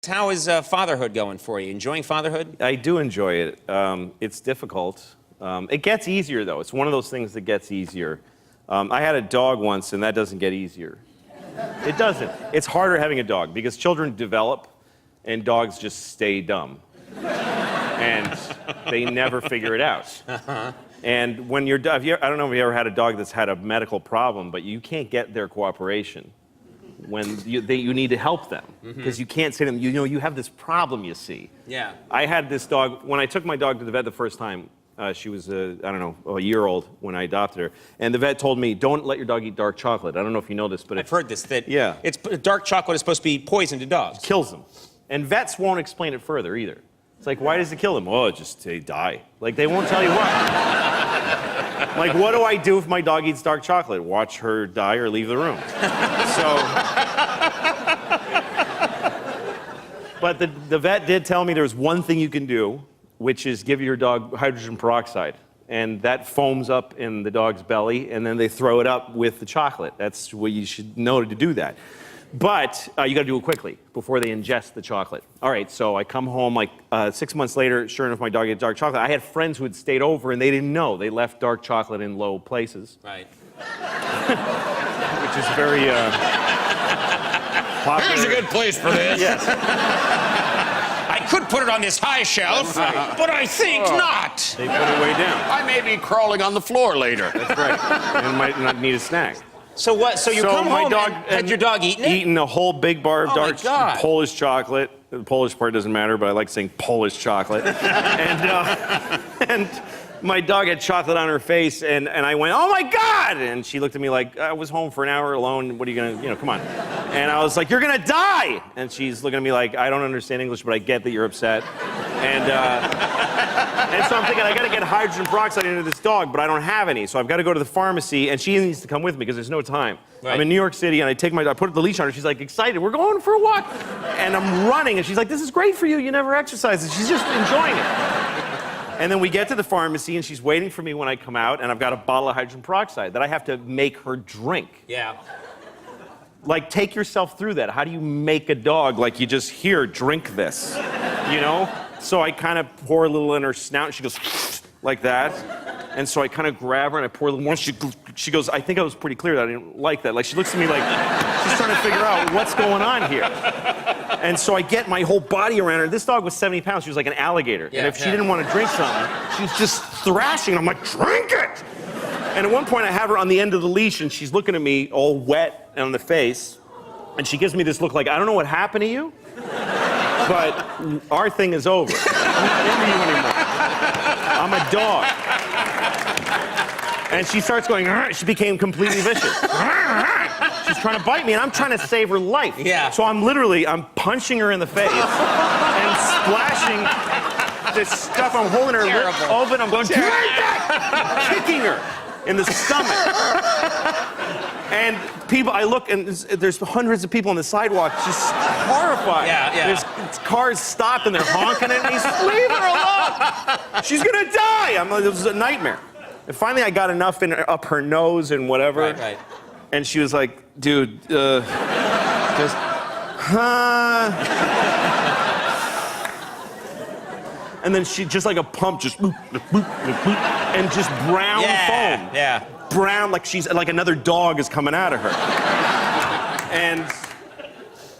How is fatherhood going for you? Enjoying fatherhood? I do enjoy it. It's difficult. It gets easier, though. It's one of those things that gets easier. I had a dog once, and that doesn't get easier. It doesn't. It's harder having a dog because children develop, and dogs just stay dumb. And they never figure it out. And when you're, I don't know if you ever had a dog that's had a medical problem, but you can't get their cooperation when you need to help them, because you can't say to them, you have this problem, you see. Yeah. I had this dog, when I took my dog to the vet the first time, she was, I don't know, a year old when I adopted her, and the vet told me, don't let your dog eat dark chocolate. I don't know if you know this, but I've heard this, that yeah. Dark chocolate is supposed to be poison to dogs. It kills them. And vets won't explain it further either. It's like, why does it kill them? Oh, just they die. Like, they won't tell you why. Like, what do I do if my dog eats dark chocolate? Watch her die or leave the room. But the vet did tell me there's one thing you can do, which is give your dog hydrogen peroxide. And that foams up in the dog's belly, and then they throw it up with the chocolate. That's what you should know to do that. But you got to do it quickly before they ingest the chocolate. All right, so I come home like 6 months later. Sure enough, my dog ate dark chocolate. I had friends who had stayed over, and they didn't know. They left dark chocolate in low places. Right. Which is very popular. Here's a good place for this. Yes. I could put it on this high shelf, but I think not. They put it way down. I may be crawling on the floor later. That's right. And might not need a snack. So what? So you come home and had your dog eaten it? Eating a whole big bar of dark God. Polish chocolate. The Polish part doesn't matter, but I like saying Polish chocolate. And my dog had chocolate on her face, and I went, oh my God! And she looked at me like, I was home for an hour alone. What are you gonna, come on. And I was like, you're gonna die! And she's looking at me like, I don't understand English, but I get that you're upset. And so I'm thinking, I gotta get hydrogen peroxide into this dog, but I don't have any. So I've gotta go to the pharmacy, and she needs to come with me because there's no time. Right. I'm in New York City, and I put the leash on her. She's like excited. We're going for a walk. And I'm running, and she's like, this is great for you. You never exercise. And she's just enjoying it. And then we get to the pharmacy, and she's waiting for me when I come out, and I've got a bottle of hydrogen peroxide that I have to make her drink. Yeah. Like, take yourself through that. How do you make a dog like you just, here, drink this, So I kind of pour a little in her snout, and she goes like that. And so I kind of grab her, and I pour a little more. She goes, I think I was pretty clear that I didn't like that. Like, she looks at me like she's trying to figure out what's going on here. And so I get my whole body around her. This dog was 70 pounds. She was like an alligator. Yeah, and if she didn't want to drink something, she was just thrashing. I'm like, drink it! And at one point, I have her on the end of the leash, and she's looking at me all wet on the face. And she gives me this look like, I don't know what happened to you, but our thing is over. I'm not into you anymore. I'm a dog. And she starts going, she became completely vicious. She's trying to bite me, and I'm trying to save her life. Yeah. So I'm punching her in the face and splashing this stuff. I'm holding her lip open. I'm going, take that! Kicking her in the stomach. And people, I look, and there's hundreds of people on the sidewalk just horrified. Yeah. There's cars stopped, and they're honking at me. Leave her alone! She's gonna die! It was a nightmare. And finally, I got enough up her nose and whatever. Right. And she was like, dude, just, And then she, just like a pump, just, and just brown foam. Yeah. Brown, like she's, like another dog is coming out of her. And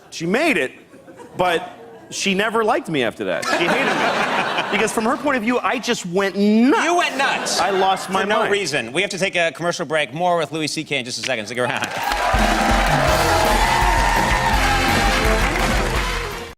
she made it, but she never liked me after that. She hated me. Because from her point of view, I just went nuts. You went nuts. I lost my mind. For no reason. We have to take a commercial break. More with Louis C.K. in just a second. Stick around.